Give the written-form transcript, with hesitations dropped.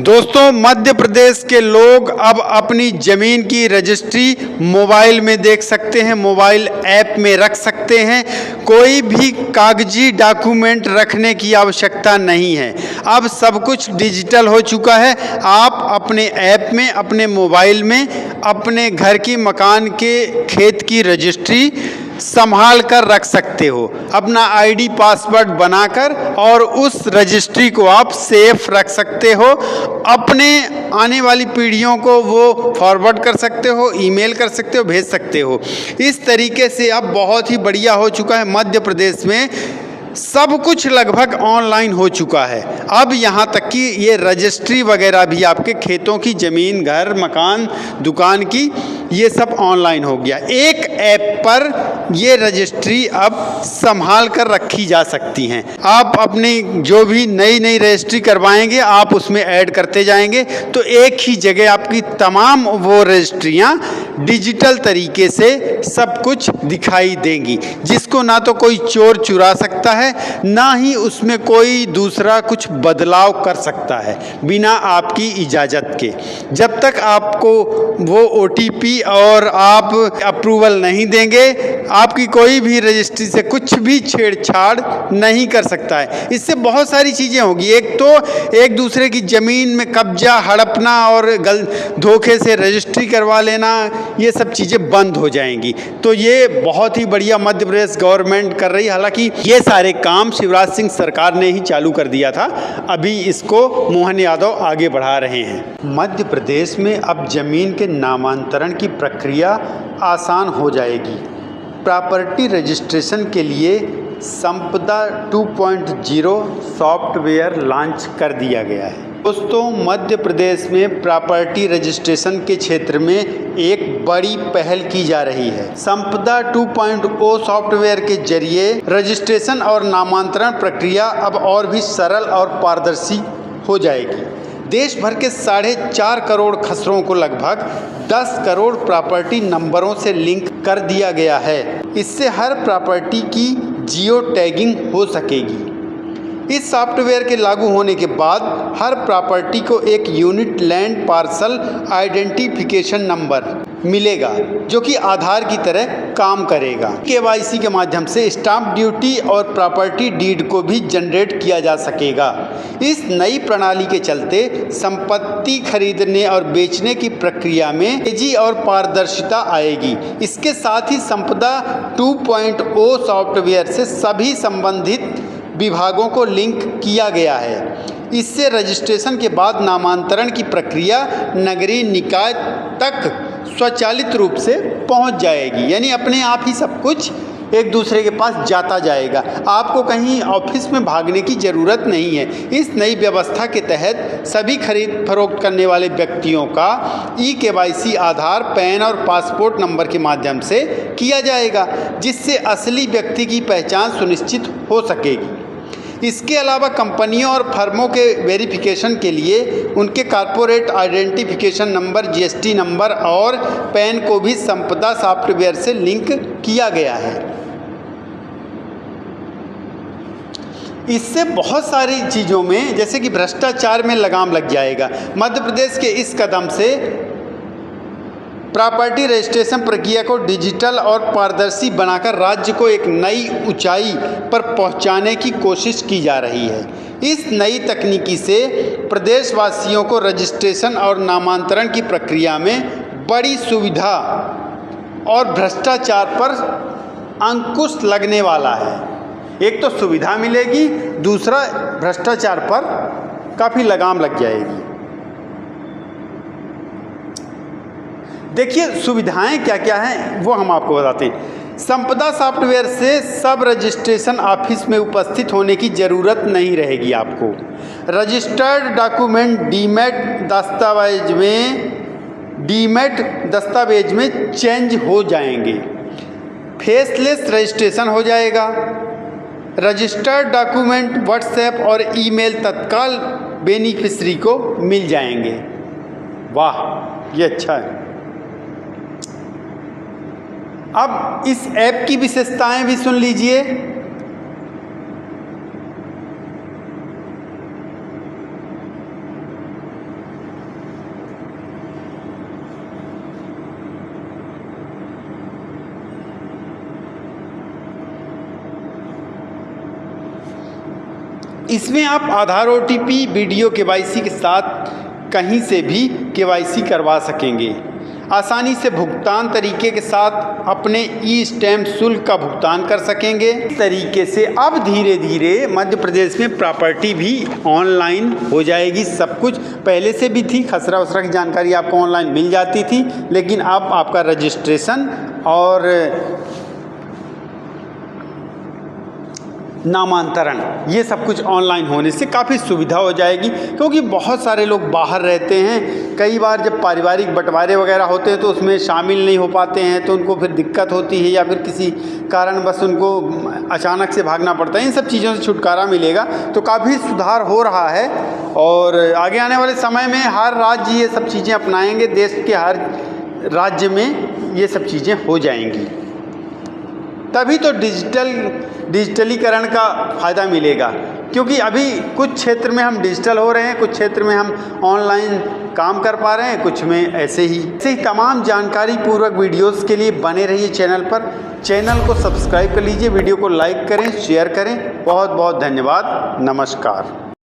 दोस्तों, मध्य प्रदेश के लोग अब अपनी ज़मीन की रजिस्ट्री मोबाइल में देख सकते हैं, मोबाइल ऐप में रख सकते हैं। कोई भी कागजी डॉक्यूमेंट रखने की आवश्यकता नहीं है। अब सब कुछ डिजिटल हो चुका है। आप अपने ऐप में, अपने मोबाइल में अपने घर की, मकान के, खेत की रजिस्ट्री संभाल कर रख सकते हो, अपना आईडी पासवर्ड बनाकर, और उस रजिस्ट्री को आप सेफ रख सकते हो। अपने आने वाली पीढ़ियों को वो फॉरवर्ड कर सकते हो, ईमेल कर सकते हो, भेज सकते हो। इस तरीके से अब बहुत ही बढ़िया हो चुका है। मध्य प्रदेश में सब कुछ लगभग ऑनलाइन हो चुका है। अब यहाँ तक कि ये रजिस्ट्री वगैरह भी आपके खेतों की, ज़मीन, घर, मकान, दुकान की, ये सब ऑनलाइन हो गया। एक ऐप पर ये रजिस्ट्री अब संभाल कर रखी जा सकती हैं। आप अपनी जो भी नई रजिस्ट्री करवाएंगे, आप उसमें ऐड करते जाएंगे तो एक ही जगह आपकी तमाम वो रजिस्ट्रियाँ डिजिटल तरीके से सब कुछ दिखाई देंगी, जिसको ना तो कोई चोर चुरा सकता है, ना ही उसमें कोई दूसरा कुछ बदलाव कर सकता है बिना आपकी इजाज़त के। जब तक आपको वो OTP और आप अप्रूवल नहीं देंगे, आपकी कोई भी रजिस्ट्री से कुछ भी छेड़छाड़ नहीं कर सकता है। इससे बहुत सारी चीज़ें होगी। एक तो एक दूसरे की ज़मीन में कब्जा हड़पना और धोखे से रजिस्ट्री करवा लेना, ये सब चीज़ें बंद हो जाएंगी। तो ये बहुत ही बढ़िया मध्य प्रदेश गवर्नमेंट कर रही है। हालांकि ये सारे काम शिवराज सिंह सरकार ने ही चालू कर दिया था, अभी इसको मोहन यादव आगे बढ़ा रहे हैं। मध्य प्रदेश में अब ज़मीन के नामांतरण की प्रक्रिया आसान हो जाएगी। प्रॉपर्टी रजिस्ट्रेशन के लिए संपदा 2.0 सॉफ्टवेयर लॉन्च कर दिया गया है। दोस्तों, मध्य प्रदेश में प्रॉपर्टी रजिस्ट्रेशन के क्षेत्र में एक बड़ी पहल की जा रही है। संपदा 2.0 सॉफ्टवेयर के जरिए रजिस्ट्रेशन और नामांतरण प्रक्रिया अब और भी सरल और पारदर्शी हो जाएगी। देश भर के 4.5 करोड़ खसरों को लगभग 10 करोड़ प्रॉपर्टी नंबरों से लिंक कर दिया गया है। इससे हर प्रॉपर्टी की जियो टैगिंग हो सकेगी। इस सॉफ्टवेयर के लागू होने के बाद हर प्रॉपर्टी को एक unique land parcel identification number मिलेगा, जो कि आधार की तरह काम करेगा। KYC के माध्यम से स्टाम्प ड्यूटी और प्रॉपर्टी डीड को भी जनरेट किया जा सकेगा। इस नई प्रणाली के चलते संपत्ति खरीदने और बेचने की प्रक्रिया में तेजी और पारदर्शिता आएगी। इसके साथ ही संपदा 2.0 सॉफ्टवेयर से सभी संबंधित विभागों को लिंक किया गया है। इससे रजिस्ट्रेशन के बाद नामांतरण की प्रक्रिया नगरीय निकाय तक स्वचालित रूप से पहुंच जाएगी। यानी अपने आप ही सब कुछ एक दूसरे के पास जाता जाएगा। आपको कहीं ऑफिस में भागने की ज़रूरत नहीं है। इस नई व्यवस्था के तहत सभी खरीद फरोख्त करने वाले व्यक्तियों का KYC आधार, पैन और पासपोर्ट नंबर के माध्यम से किया जाएगा, जिससे असली व्यक्ति की पहचान सुनिश्चित हो सकेगी। इसके अलावा कंपनियों और फर्मों के वेरिफिकेशन के लिए उनके corporate identification number, GST number और पैन को भी संपदा सॉफ्टवेयर से लिंक किया गया है। इससे बहुत सारी चीज़ों में, जैसे कि भ्रष्टाचार में लगाम लग जाएगा। मध्य प्रदेश के इस कदम से प्रॉपर्टी रजिस्ट्रेशन प्रक्रिया को डिजिटल और पारदर्शी बनाकर राज्य को एक नई ऊंचाई पर पहुंचाने की कोशिश की जा रही है। इस नई तकनीकी से प्रदेशवासियों को रजिस्ट्रेशन और नामांतरण की प्रक्रिया में बड़ी सुविधा और भ्रष्टाचार पर अंकुश लगने वाला है। एक तो सुविधा मिलेगी, दूसरा भ्रष्टाचार पर काफ़ी लगाम लग जाएगी। देखिए, सुविधाएं क्या क्या हैं वो हम आपको बताते हैं। संपदा सॉफ्टवेयर से सब रजिस्ट्रेशन ऑफिस में उपस्थित होने की ज़रूरत नहीं रहेगी। आपको रजिस्टर्ड डॉक्यूमेंट डीमैट दस्तावेज में चेंज हो जाएंगे। फेसलेस रजिस्ट्रेशन हो जाएगा। रजिस्टर्ड डॉक्यूमेंट व्हाट्सएप और ईमेल तत्काल बेनिफिशरी को मिल जाएंगे। वाह, ये अच्छा है। अब इस ऐप की विशेषताएं भी सुन लीजिए। इसमें आप आधार OTP वीडियो KYC के साथ कहीं से भी KYC करवा सकेंगे। आसानी से भुगतान तरीके के साथ अपने ई-स्टैम्प शुल्क का भुगतान कर सकेंगे। इस तरीके से अब धीरे धीरे मध्य प्रदेश में प्रॉपर्टी भी ऑनलाइन हो जाएगी। सब कुछ पहले से भी थी, खसरा वसरा की जानकारी आपको ऑनलाइन मिल जाती थी, लेकिन अब आपका रजिस्ट्रेशन और नामांतरण ये सब कुछ ऑनलाइन होने से काफ़ी सुविधा हो जाएगी, क्योंकि बहुत सारे लोग बाहर रहते हैं। कई बार जब पारिवारिक बंटवारे वगैरह होते हैं तो उसमें शामिल नहीं हो पाते हैं, तो उनको फिर दिक्कत होती है या फिर किसी कारण बस उनको अचानक से भागना पड़ता है। इन सब चीज़ों से छुटकारा मिलेगा, तो काफ़ी सुधार हो रहा है और आगे आने वाले समय में हर राज्य ये सब चीज़ें अपनाएंगे। देश के हर राज्य में ये सब चीज़ें हो जाएंगी, तभी तो डिजिटलीकरण का फ़ायदा मिलेगा। क्योंकि अभी कुछ क्षेत्र में हम डिजिटल हो रहे हैं, कुछ क्षेत्र में हम ऑनलाइन काम कर पा रहे हैं, कुछ में ऐसे ही तमाम जानकारी पूर्वक वीडियोस के लिए बने रहिए चैनल पर। चैनल को सब्सक्राइब कर लीजिए, वीडियो को लाइक करें, शेयर करें। बहुत बहुत धन्यवाद। नमस्कार।